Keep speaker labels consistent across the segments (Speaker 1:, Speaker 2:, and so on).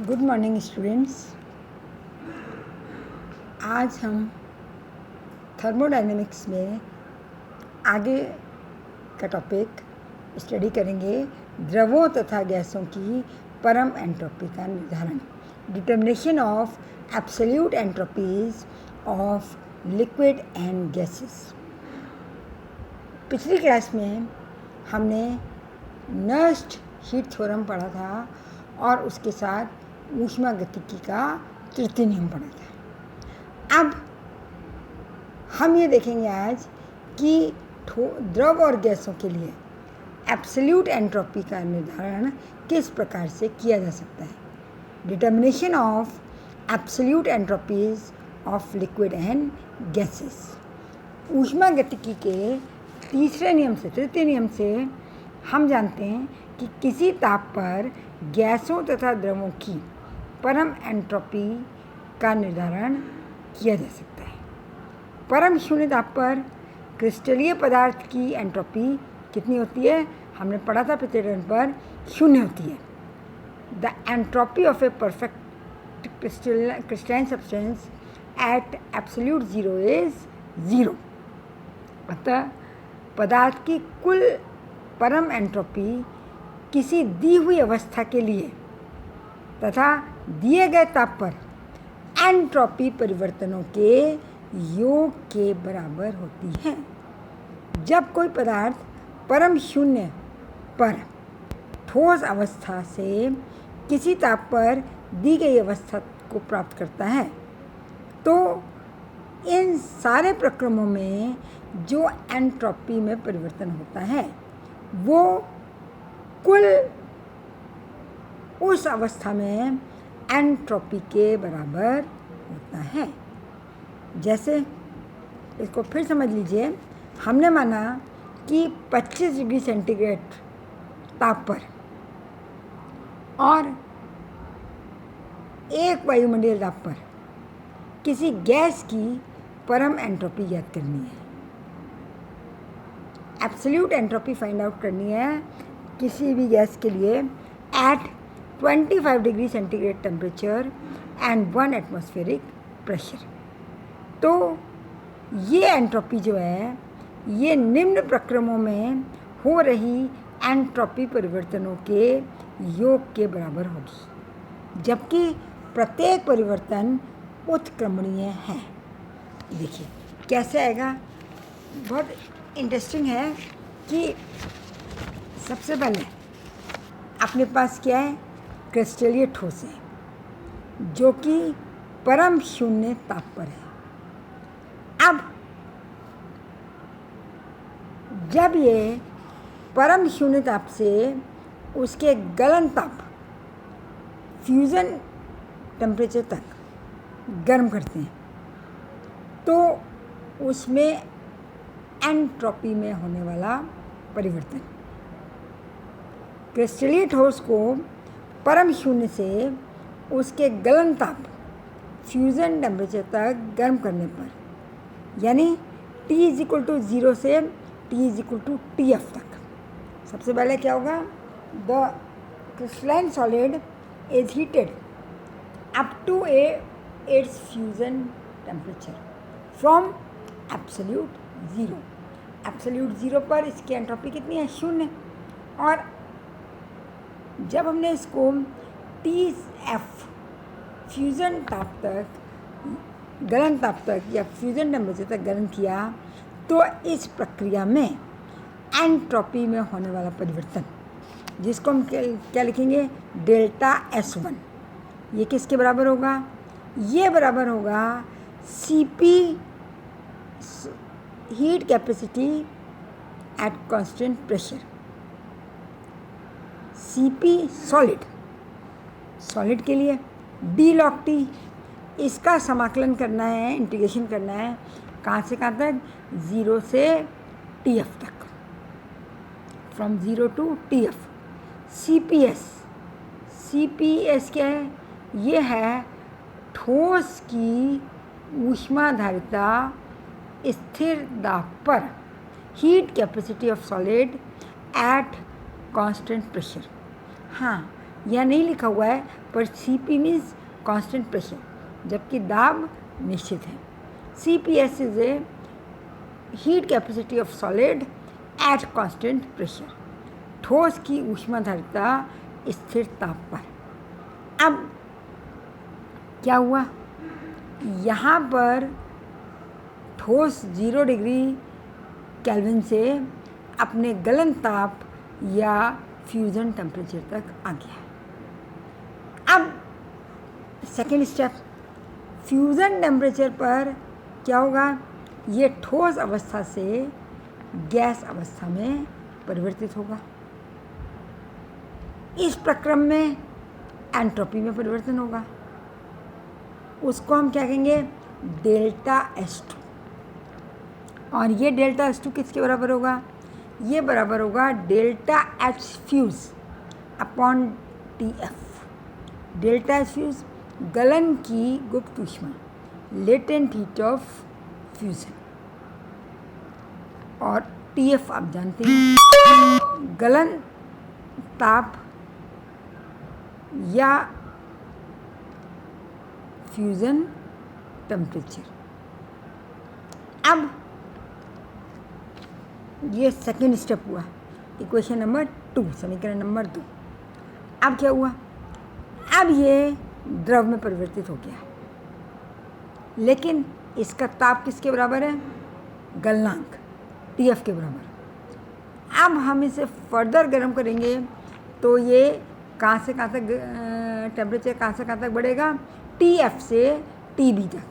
Speaker 1: Good morning students. आज हम thermodynamics में आगे का टॉपिक स्टडी करेंगे, द्रवों तथा गैसों की परम एंट्रोपी का निर्धारण, determination of absolute entropies of liquid and gases. पिछली क्लास में हमने नर्स्ट हीट थ्योरम पढ़ा था और उसके साथ ऊष्मागतिकी का तृतीय नियम पढ़ा था। अब हम ये देखेंगे आज कि द्रव और गैसों के लिए एब्सोल्यूट एंट्रोपी का निर्धारण किस प्रकार से किया जा सकता है, determination of absolute entropies of liquid and gases. ऊष्मागतिकी के तीसरे नियम से, तृतीय नियम से हम जानते हैं कि किसी ताप पर गैसों तथा द्रवों की परम एंट्रोपी का निर्धारण किया जा सकता है। परम शून्य ताप पर क्रिस्टलीय पदार्थ की एंट्रोपी कितनी होती है? हमने पढ़ा था पिछले टर्म पर, शून्य होती है। The entropy of a perfect crystalline substance eight absolute zero is zero. अतः पदार्थ की कुल परम एंट्रोपी किसी दी हुई अवस्था के लिए तथा दिए गए ताप पर एंट्रोपी परिवर्तनों के योग के बराबर होती है। जब कोई पदार्थ परम शून्य पर ठोस अवस्था से किसी ताप पर दी गई अवस्था को प्राप्त करता है तो इन सारे प्रक्रमों में जो एंट्रोपी में परिवर्तन होता है वो कुल उस अवस्था में एंट्रोपी के बराबर होता है। जैसे इसको फिर समझ लीजिए, हमने माना कि 25 डिग्री सेंटीग्रेड ताप पर और एक वायुमंडलीय ताप पर किसी गैस की परम एंट्रोपी ज्ञात करनी है, एब्सोल्यूट एंट्रोपी फाइंड आउट करनी है किसी भी गैस के लिए at 25 degree centigrade temperature and 1 atmospheric pressure. तो ये एंट्रोपी जो है ये निम्न प्रक्रमों में हो रही एंट्रोपी परिवर्तनों के योग के बराबर होगी, जबकि प्रत्येक परिवर्तन उत्क्रमणीय है। देखिए कैसे आएगा, बहुत इंटरेस्टिंग है कि सबसे पहले अपने पास क्या है, क्रिस्टलीय ठोस है जो कि परम शून्य ताप पर है। अब जब ये परम शून्य ताप से उसके गलन ताप फ्यूज़न टेम्परेचर तक गर्म करते हैं तो उसमें एंट्रोपी में होने वाला परिवर्तन, क्रिस्टलीय ठोस को परम शून्य से उसके गलन ताप फ्यूज़न टेम्परेचर तक गर्म करने पर, यानी T = 0 से T = TF तक, सबसे पहले क्या होगा, the crystalline solid is heated up to its fusion temperature from absolute zero. Absolute zero पर इसकी एंट्रोपी कितनी है? शून्य। और जब हमने इसको TF फ्यूज़न ताप तक, गलन ताप तक या फ्यूज़न टेम्परेचर तक गर्म किया तो इस प्रक्रिया में एंट्रोपी में होने वाला परिवर्तन, जिसको हम क्या लिखेंगे, डेल्टा S1, ये किसके बराबर होगा? ये बराबर होगा CP heat capacity at constant pressure. CP solid के लिए, D log T इसका समाकलन करना है, इंटीग्रेशन करना है, कहाँ से कहाँ तक? 0 से TF तक, फ्रॉम 0 to TF। CPS क्या है? ये है ठोस की ऊष्माधारिता स्थिर दाब पर, heat capacity of solid at constant pressure. हाँ, यह नहीं लिखा हुआ है पर CP मीन्स कांस्टेंट प्रेशर, जबकि दाब निश्चित है। CPS is a heat capacity of solid at constant pressure, ठोस की ऊष्माधारिता स्थिर ताप पर। अब क्या हुआ, यहाँ पर ठोस 0 डिग्री केल्विन से अपने गलन ताप या फ्यूज़न टेम्परेचर तक आ गया। अब सेकेंड स्टेप, फ्यूज़न टेम्परेचर पर क्या होगा, ये ठोस अवस्था से गैस अवस्था में परिवर्तित होगा। इस प्रक्रम में एंट्रोपी में परिवर्तन होगा, उसको हम क्या कहेंगे, डेल्टा S2। और ये डेल्टा S2 किसके बराबर होगा, ये बराबर होगा delta H fuse upon TF। Delta H fuse गलन की गुप्त ऊष्मा, लेटेंट हीट ऑफ फ्यूज़न, और TF आप जानते हैं गलन ताप या फ्यूज़न टेम्परेचर। अब ये सेकेंड स्टेप हुआ, इक्वेशन नंबर 2, समीकरण नंबर 2। अब क्या हुआ, अब ये द्रव में परिवर्तित हो गया, लेकिन इसका ताप किसके बराबर है, गलनांक TF के बराबर। अब हम इसे फर्दर गर्म करेंगे तो ये कहाँ से कहाँ तक टेम्परेचर कहाँ से कहाँ तक बढ़ेगा, TF से TB तक,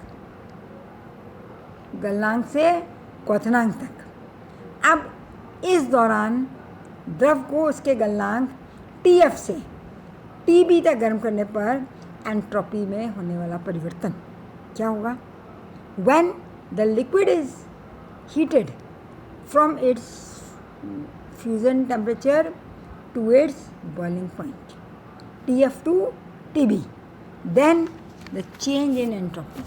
Speaker 1: गलनांक से क्वथनांक तक। अब इस दौरान द्रव को उसके गलनांक TF से TB तक गर्म करने पर एंट्रोपी में होने वाला परिवर्तन क्या होगा, when the liquid is heated from its fusion temperature to its boiling point, TF to TB, then the change in entropy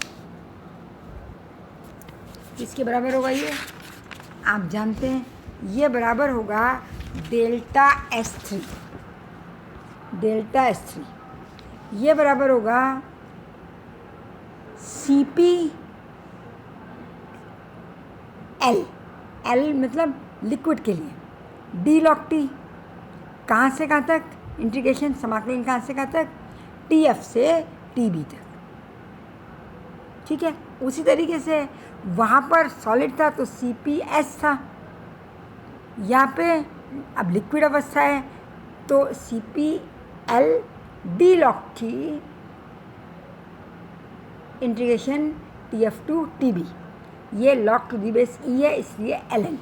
Speaker 1: किसके बराबर होगा, ये आप जानते हैं, ये बराबर होगा डेल्टा S3। डेल्टा S3 ये बराबर होगा CPL। L मतलब लिक्विड के लिए, D log T कहाँ से कहाँ तक, इंटीग्रेशन समाकलन कहाँ से कहाँ तक, TF से TB तक। ठीक है, उसी तरीके से वहाँ पर सॉलिड था तो CPS था, यहाँ पे अब लिक्विड अवस्था है तो CPL D log T integration TF to TB, ये log to the base E है इसलिए ln,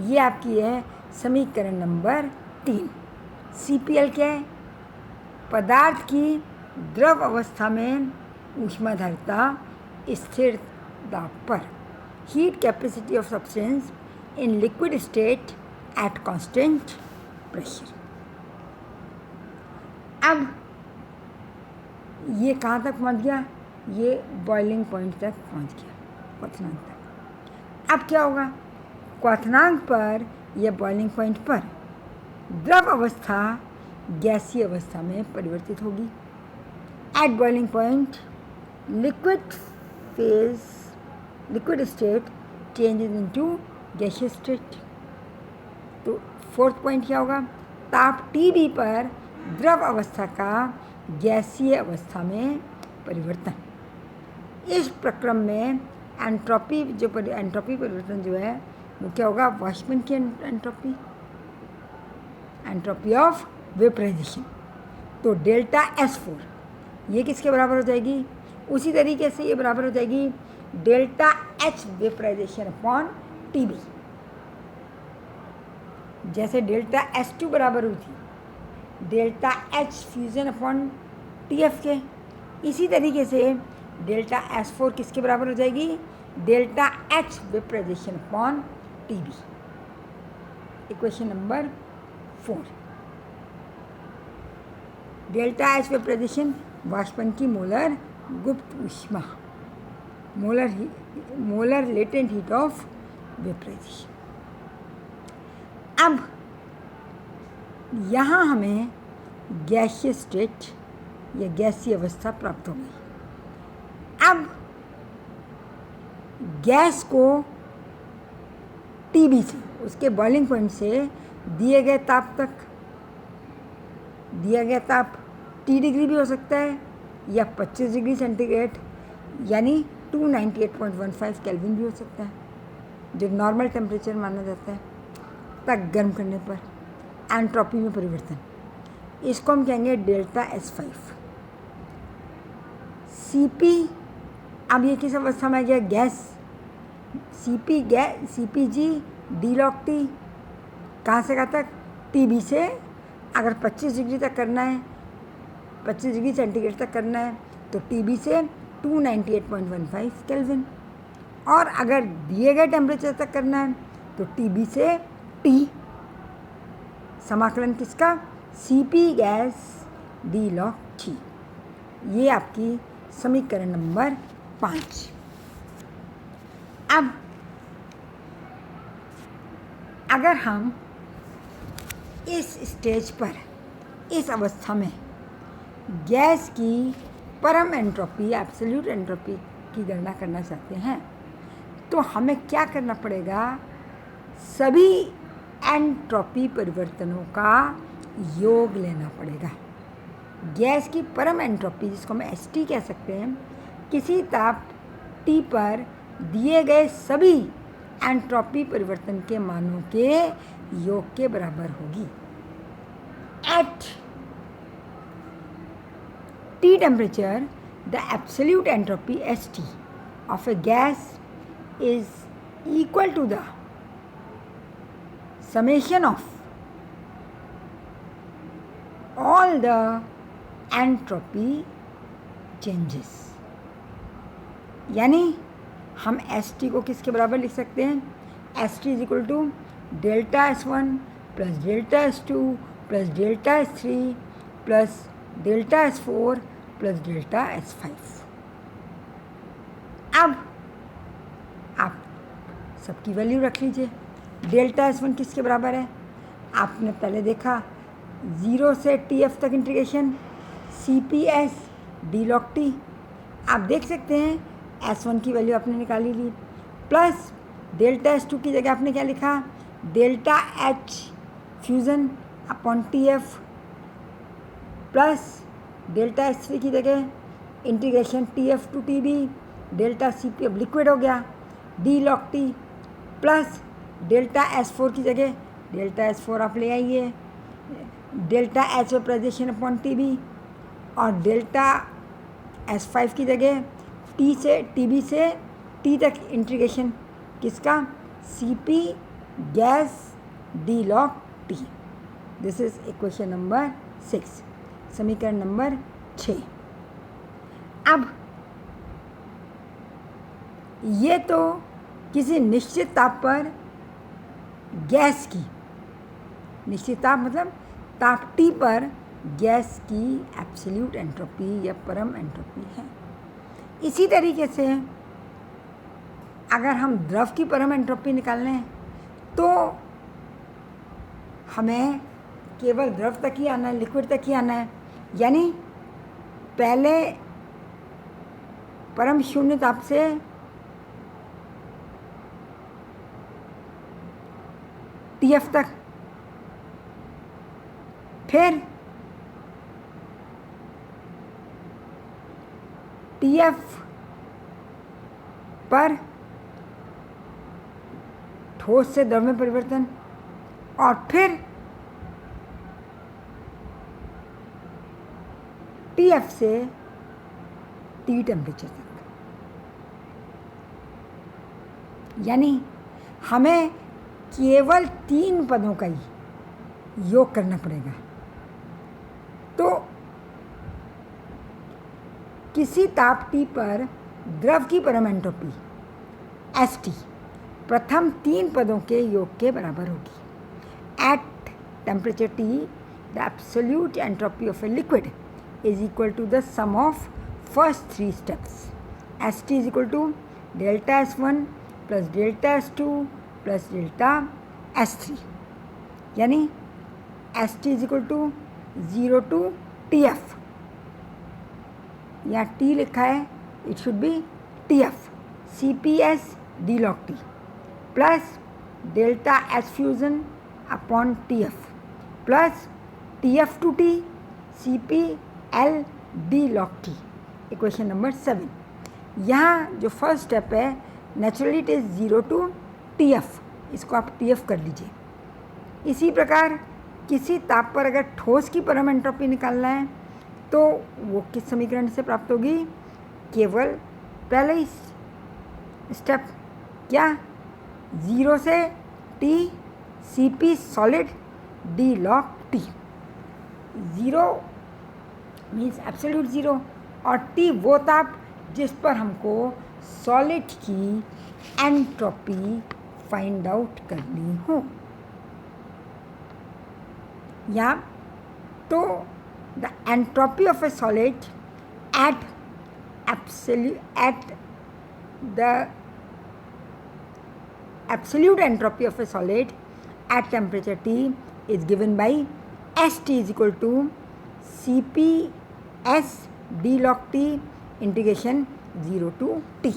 Speaker 1: ये आपकी है समीकरण नंबर 3। CPL क्या है, पदार्थ की द्रव अवस्था में ऊष्माधारिता स्थिर दाब पर, heat capacity of substance in liquid state at constant pressure. अब ये कहाँ तक पहुँच गया, ये बॉइलिंग पॉइंट तक पहुँच गया, क्वथनांक तक। अब क्या होगा, क्वथनांक पर या बॉइलिंग पॉइंट पर द्रव अवस्था गैसीय अवस्था में परिवर्तित होगी। At boiling point liquid state changes into gaseous state. तो फोर्थ पॉइंट क्या होगा, ताप TB पर द्रव अवस्था का गैसीय अवस्था में परिवर्तन। इस प्रक्रम में एंट्रोपी एंट्रोपी परिवर्तन जो है वो क्या होगा, वाष्पन की एंट्रोपी ऑफ वेपराइजेशन। तो डेल्टा S4 ये किसके बराबर हो जाएगी, उसी तरीके से ये बराबर हो जाएगी delta H vaporisation upon TB। जैसे डेल्टा S2 बराबर हुई थी delta H fusion upon TF के, इसी तरीके से डेल्टा S4 किसके बराबर हो जाएगी, delta H vaporisation upon TB। Equation number 4। Delta H vaporisation वाष्पन की मोलर गुप्त ऊष्मा, molar latent heat of vaporisation. अब यहाँ हमें गैसीय स्टेट यह गैसीय अवस्था प्राप्त हो गई। अब गैस को TB से, उसके बॉइलिंग पॉइंट से दिए गए ताप तक, दिया गया ताप T डिग्री भी हो सकता है या 25 डिग्री सेंटीग्रेड यानी 298.15 केल्विन भी हो सकता है, जो नॉर्मल टेम्परेचर माना जाता है, तक गर्म करने पर एंट्रोपी में परिवर्तन, इसको हम कहेंगे डेल्टा S5। CP, अब ये किस अवस्था में आ गया? गैस। CPG D-log T, कहाँ से कहाँ तक? TB से। अगर 25 डिग्री तक करना है, 25 डिग्री सेंटीग्रेड तक करना है तो TB से 298.15 केल्विन, और अगर दिए गए टेम्परेचर तक करना है तो TB से T, समाकलन किसका? CP gas D-log T। ये आपकी समीकरण नंबर 5। अब अगर हम इस स्टेज पर, इस अवस्था में गैस की परम एंट्रोपी, एब्सोल्यूट एंट्रोपी की गणना करना चाहते हैं तो हमें क्या करना पड़ेगा? सभी एंट्रोपी परिवर्तनों का योग लेना पड़ेगा। गैस की परम एंट्रोपी, जिसको हम ST कह सकते हैं, किसी ताप T पर दिए गए सभी एंट्रोपी परिवर्तन के मानों के योग के बराबर होगी। At T temperature, the absolute entropy ST of a gas is equal to the summation of all the entropy changes। यानी हम ST को किसके बराबर लिख सकते हैं? ST is equal to delta S1 plus delta S2 plus delta S3 plus delta S4 plus delta S5। अब आप सबकी वैल्यू रख लीजिए। डेल्टा S1 किसके बराबर है? आपने पहले देखा 0 से TF तक इंटीग्रेशन CPS D-log T। आप देख सकते हैं S1 की वैल्यू आपने निकाली ली, प्लस डेल्टा S2 की जगह आपने क्या लिखा? Delta H fusion upon TF, plus delta S3 की जगह integration TF to TB, delta CP अब लिक्विड हो गया D-log T, plus delta S4 की जगह डेल्टा S4 आप ले आइए, delta H vaporisation upon TB, और डेल्टा S5 की जगह TB से T तक इंटीग्रेशन किसका? CP gas D-log T। This is equation number 6, समीकरण नंबर 6। अब ये तो किसी निश्चित ताप पर गैस की, निश्चित ताप मतलब ताप T पर गैस की एब्सोल्यूट एंट्रोपी या परम एंट्रोपी है। इसी तरीके से अगर हम द्रव की परम एंट्रोपी निकालने हैं तो हमें केवल द्रव तक ही आना है, लिक्विड तक ही आना है। यानी पहले परम शून्य ताप से TF तक, फिर TF पर ठोस से द्रव में परिवर्तन, और फिर TF से T टेम्परेचर तक। यानी हमें केवल 3 पदों का ही योग करना पड़ेगा। तो किसी ताप T पर द्रव की परम एंट्रोपी ST प्रथम 3 पदों के योग के बराबर होगी। At temperature T, the absolute entropy of a liquid is equal to the sum of first 3 steps. ST is equal to delta S1 plus delta S2 plus delta S3। यानी ST is equal to 0 to TF यहाँ T लिखा है, it should be TF, CPS D log T plus delta H fusion upon TF plus TF to T CPL D log T, इक्वेशन number 7। यहाँ जो first step है naturally it is 0 to TF, इसको आप TF कर लीजिए। इसी प्रकार किसी ताप पर अगर ठोस की परम एंट्रोपी निकालना है तो वो किस समीकरण से प्राप्त होगी? केवल पहले ही स्टेप क्या, 0 से T CP solid D log T। 0 means absolute 0 और T वो ताप जिस पर हमको सॉलिड की एंट्रोपी फाइंड आउट करनी हो। या तो the entropy of A solid at the absolute entropy of a solid at temperature T is given by ST is equal to CPS D log T integration 0 to T,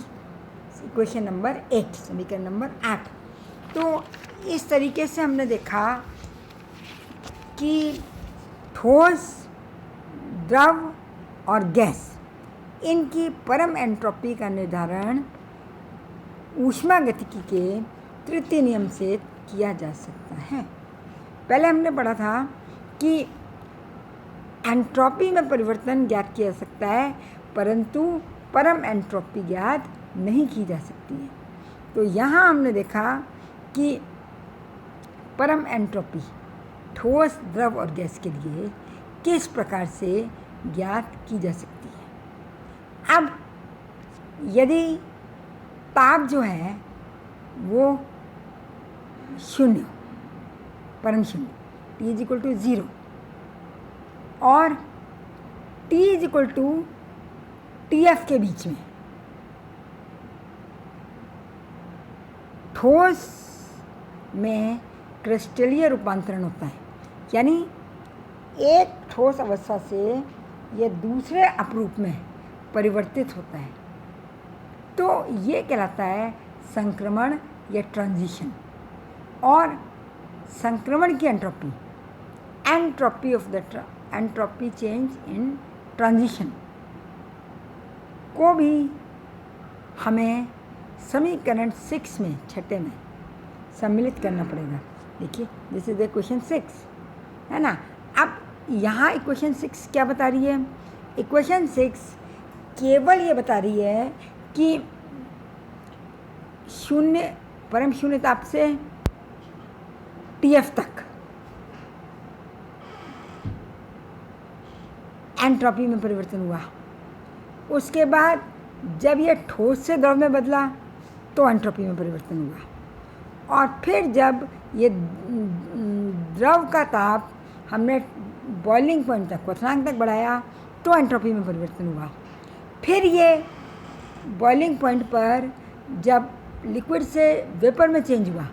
Speaker 1: इक्वेशन number 8, समीकरण number 8। तो इस तरीके से हमने देखा कि ठोस, द्रव और गैस, इनकी परम एंट्रोपी का निर्धारण ऊष्मागतिकी के तृतीय नियम से किया जा सकता है। पहले हमने पढ़ा था कि एंट्रोपी में परिवर्तन ज्ञात किया जा सकता है परंतु परम एंट्रोपी ज्ञात नहीं की जा सकती है। तो यहाँ हमने देखा कि परम एंट्रोपी ठोस, द्रव और गैस के लिए किस प्रकार से ज्ञात की जा सकती है। अब यदि ताप जो है वो शून्य, परम शून्य, T इज इक्वल टू 0 और T is equal to TF के बीच में ठोस में क्रिस्टलीय रूपांतरण होता है, यानी एक ठोस अवस्था से यह दूसरे अपरूप में परिवर्तित होता है। तो ये कहलाता है संक्रमण या ट्रांजिशन। और संक्रमण की entropy, entropy of the entropy change in transition को भी हमें समीकरण 6 में, छठे में सम्मिलित करना पड़ेगा। देखिए दिस इज द क्वेश्चन 6, है ना। अब यहाँ इक्वेशन 6 क्या बता रही है? इक्वेशन 6 केवल ये बता रही है कि शून्य, परम शून्य ताप से TF तक एंट्रोपी में परिवर्तन हुआ। उसके बाद जब यह ठोस से द्रव में बदला तो एंट्रोपी में परिवर्तन हुआ। और फिर जब ये द्रव का ताप हमने बॉइलिंग पॉइंट तक, क्वथनांक तक बढ़ाया तो एंट्रोपी में परिवर्तन हुआ। फिर ये बॉइलिंग पॉइंट पर जब लिक्विड से वेपर में चेंज हुआ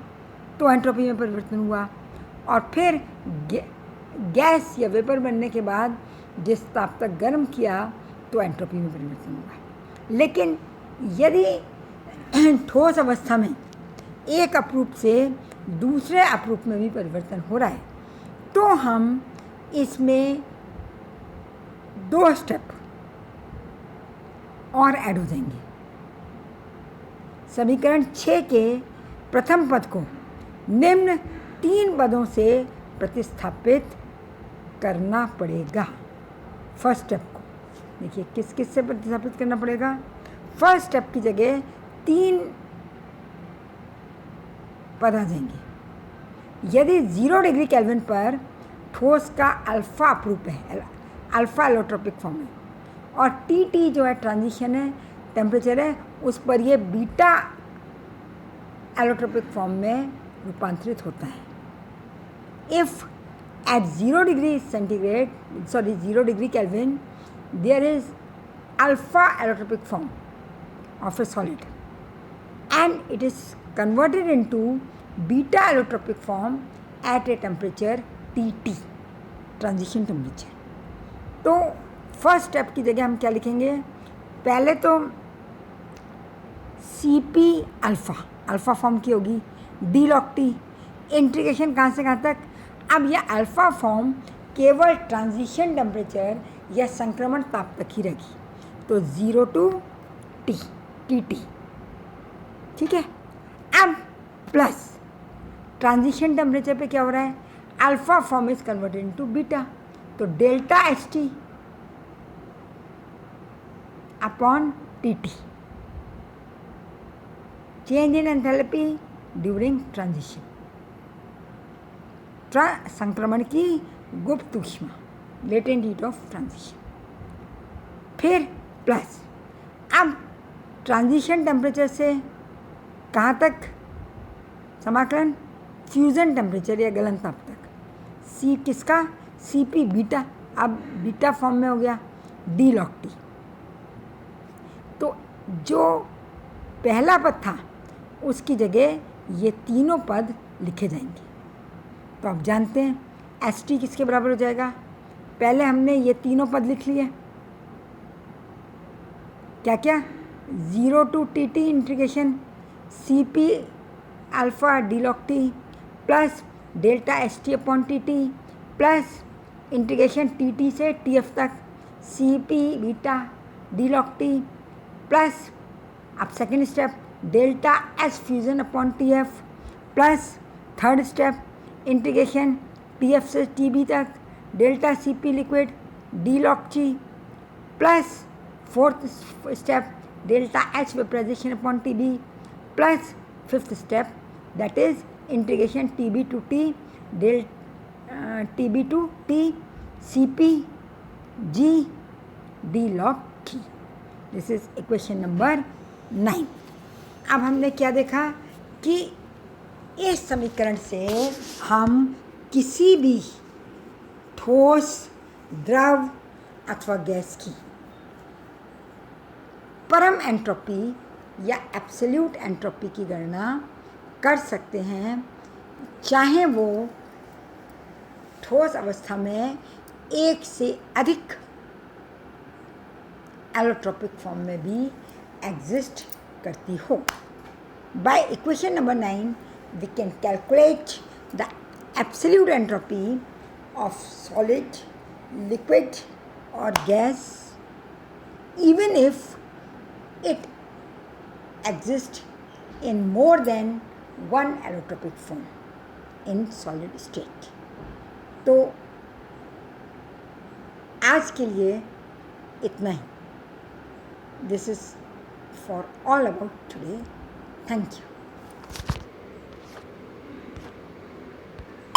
Speaker 1: तो एंट्रोपी में परिवर्तन हुआ। और फिर गैस या वेपर बनने के बाद जिस ताप तक गर्म किया तो एंट्रोपी में परिवर्तन हुआ। लेकिन यदि ठोस अवस्था में एक अपरूप से दूसरे अपरूप में भी परिवर्तन हो रहा है तो हम इसमें 2 स्टेप और ऐड हो जाएंगे। समीकरण 6 के प्रथम पद को निम्न 3 पदों से प्रतिस्थापित करना पड़ेगा। फर्स्ट स्टेप को देखिए किस किस से प्रतिस्थापित करना पड़ेगा। फर्स्ट स्टेप की जगह 3 पद आ जाएंगे। यदि 0 डिग्री केल्विन पर ठोस का अल्फा अपरूप है, अल्फा एलोट्रोपिक फॉर्म है, और TT जो है ट्रांजिशन है, टेम्परेचर है, उस पर ये बीटा एलोट्रोपिक फॉर्म में रूपांतरित होता है। If at 0 degree centigrade, 0 degree kelvin, there is alpha allotropic form of a solid and it is converted into beta allotropic form at a temperature TT, transition temperature। तो first step की जगह हम क्या लिखेंगे, पहले तो CP अल्फ़ा, अल्फ़ा फॉर्म की होगी, डी लॉग टी, इंटीग्रेशन कहाँ से कहाँ तक। अब यह अल्फ़ा फॉर्म केवल ट्रांजिशन टेम्परेचर या संक्रमण ताप तक ही रहेगी, तो 0 to T, TT, ठीक है। अब प्लस ट्रांजिशन टेम्परेचर पे क्या हो रहा है, alpha form is converted into beta, तो delta HT upon TT, change in enthalpy during transition, संक्रमण की गुप्त ऊष्मा, लेटेंट हीट ऑफ ट्रांजिशन। फिर प्लस, अब ट्रांजिशन टेम्परेचर से कहाँ तक समाकलन, फ्यूज़न टेम्परेचर या गलन ताप तक, सी किसका, CP बीटा, अब बीटा फॉर्म में हो गया डी लॉग टी, तो जो पहला पद था उसकी जगह ये तीनों पद लिखे जाएंगे। तो आप जानते हैं ST किसके बराबर हो जाएगा, पहले हमने ये तीनों पद लिख लिए, क्या क्या, 0 to TT integration CP alpha d log T plus delta HT upon TT plus integration TT से TF तक CP beta d log T plus, अब second step delta S fusion upon TF plus third step integration TF से TB तक delta CP liquid d log T plus fourth step delta H vaporisation upon TB plus fifth step that is integration TB to T TB to T CP G D log T। This is equation number 9। अब हमने क्या देखा कि इस समीकरण से हम किसी भी ठोस, द्रव अथवा गैस की परम एंट्रोपी या एब्सोल्यूट एंट्रोपी की गणना कर सकते हैं, चाहे वो ठोस अवस्था में एक से अधिक एलोट्रोपिक फॉर्म में भी एग्जिस्ट करती हो। By equation number 9 we can calculate the absolute entropy of solid, liquid or gas even if it exists in more than one allotropic form in solid state। तो आज के लिए इतना ही। This is for all about today. Thank you.